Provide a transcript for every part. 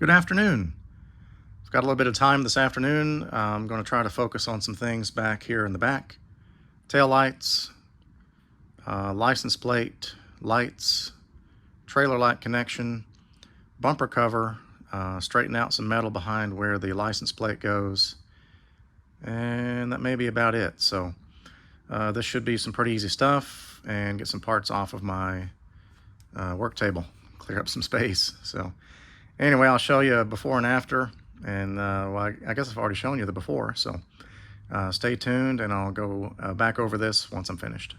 Good afternoon. I've got a little bit of time this afternoon. I'm going to try to focus on some things back here in the back. Tail lights, license plate, lights, trailer light connection, bumper cover, straighten out some metal behind where the license plate goes, and that may be about it. So this should be some pretty easy stuff, and get some parts off of my work table, clear up some space. So anyway, I'll show you before and after, and well, I guess I've already shown you the before, so stay tuned and I'll go back over this once I'm finished.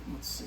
Let's see.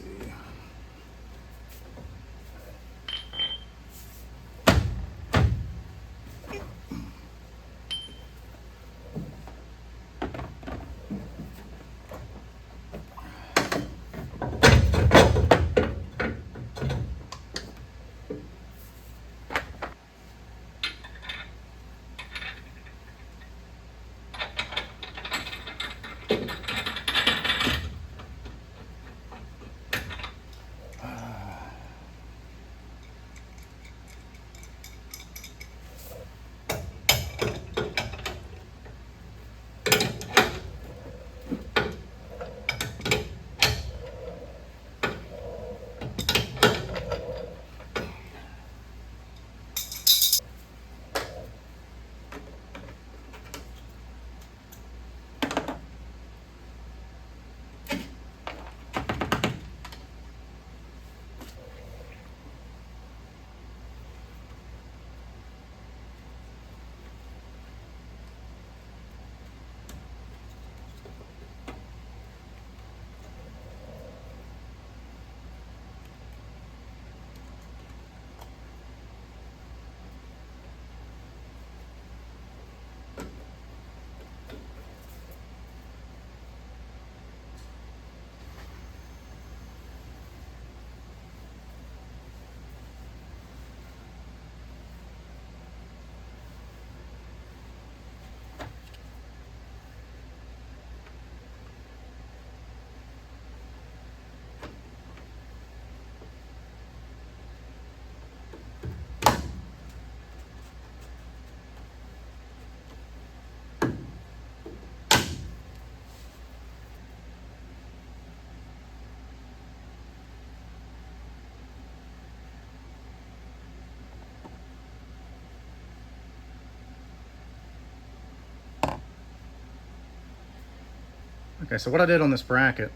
Okay, so what I did on this bracket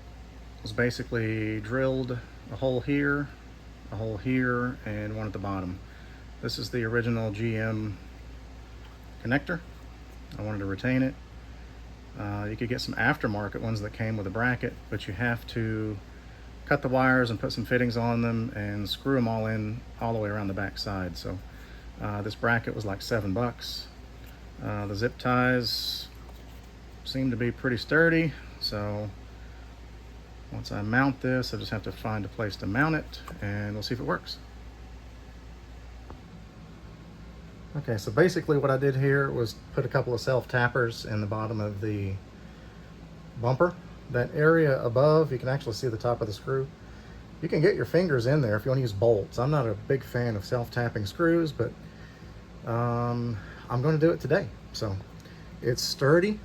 was basically drilled a hole here, and one at the bottom. This is the original GM connector. I wanted to retain it. You could get some aftermarket ones that came with a bracket, but you have to cut the wires and put some fittings on them and screw them all in all the way around the back side. So this bracket was like $7. The zip ties seem to be pretty sturdy, so once I mount this, I just have to find a place to mount it, and we'll see if it works. Okay, so basically what I did here was put a couple of self-tappers in the bottom of the bumper. That area above, you can actually see the top of the screw. You can get your fingers in there if you want to use bolts. I'm not a big fan of self-tapping screws, but I'm going to do it today. So it's sturdy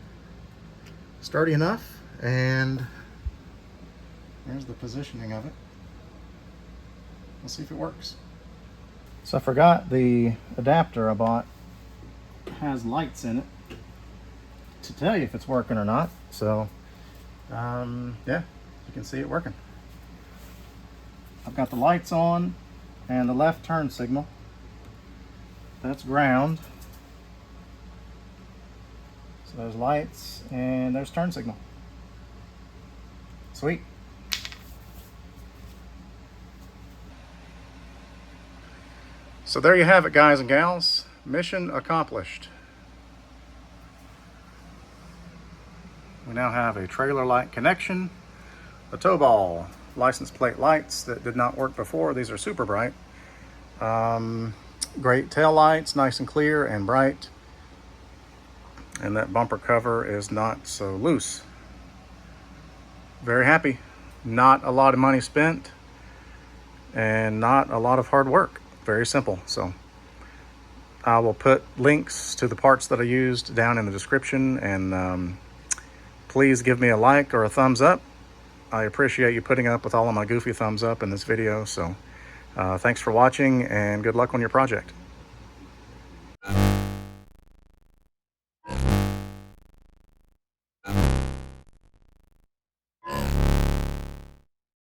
enough, and there's the positioning of it. We'll see if it works. So I forgot the adapter I bought has lights in it to tell you if it's working or not. So yeah, you can see it working. I've got the lights on and the left turn signal. That's ground. So there's lights and there's turn signal. Sweet. So there you have it, guys and gals. Mission accomplished. We now have a trailer light connection, a tow ball, license plate lights that did not work before. These are super bright. Great tail lights, nice and clear and bright. And that bumper cover is not so loose. Very happy. Not a lot of money spent and not a lot of hard work. Very simple. So I will put links to the parts that I used down in the description, and please give me a like or a thumbs up. I appreciate you putting up with all of my goofy thumbs up in this video. So thanks for watching, and good luck on your project.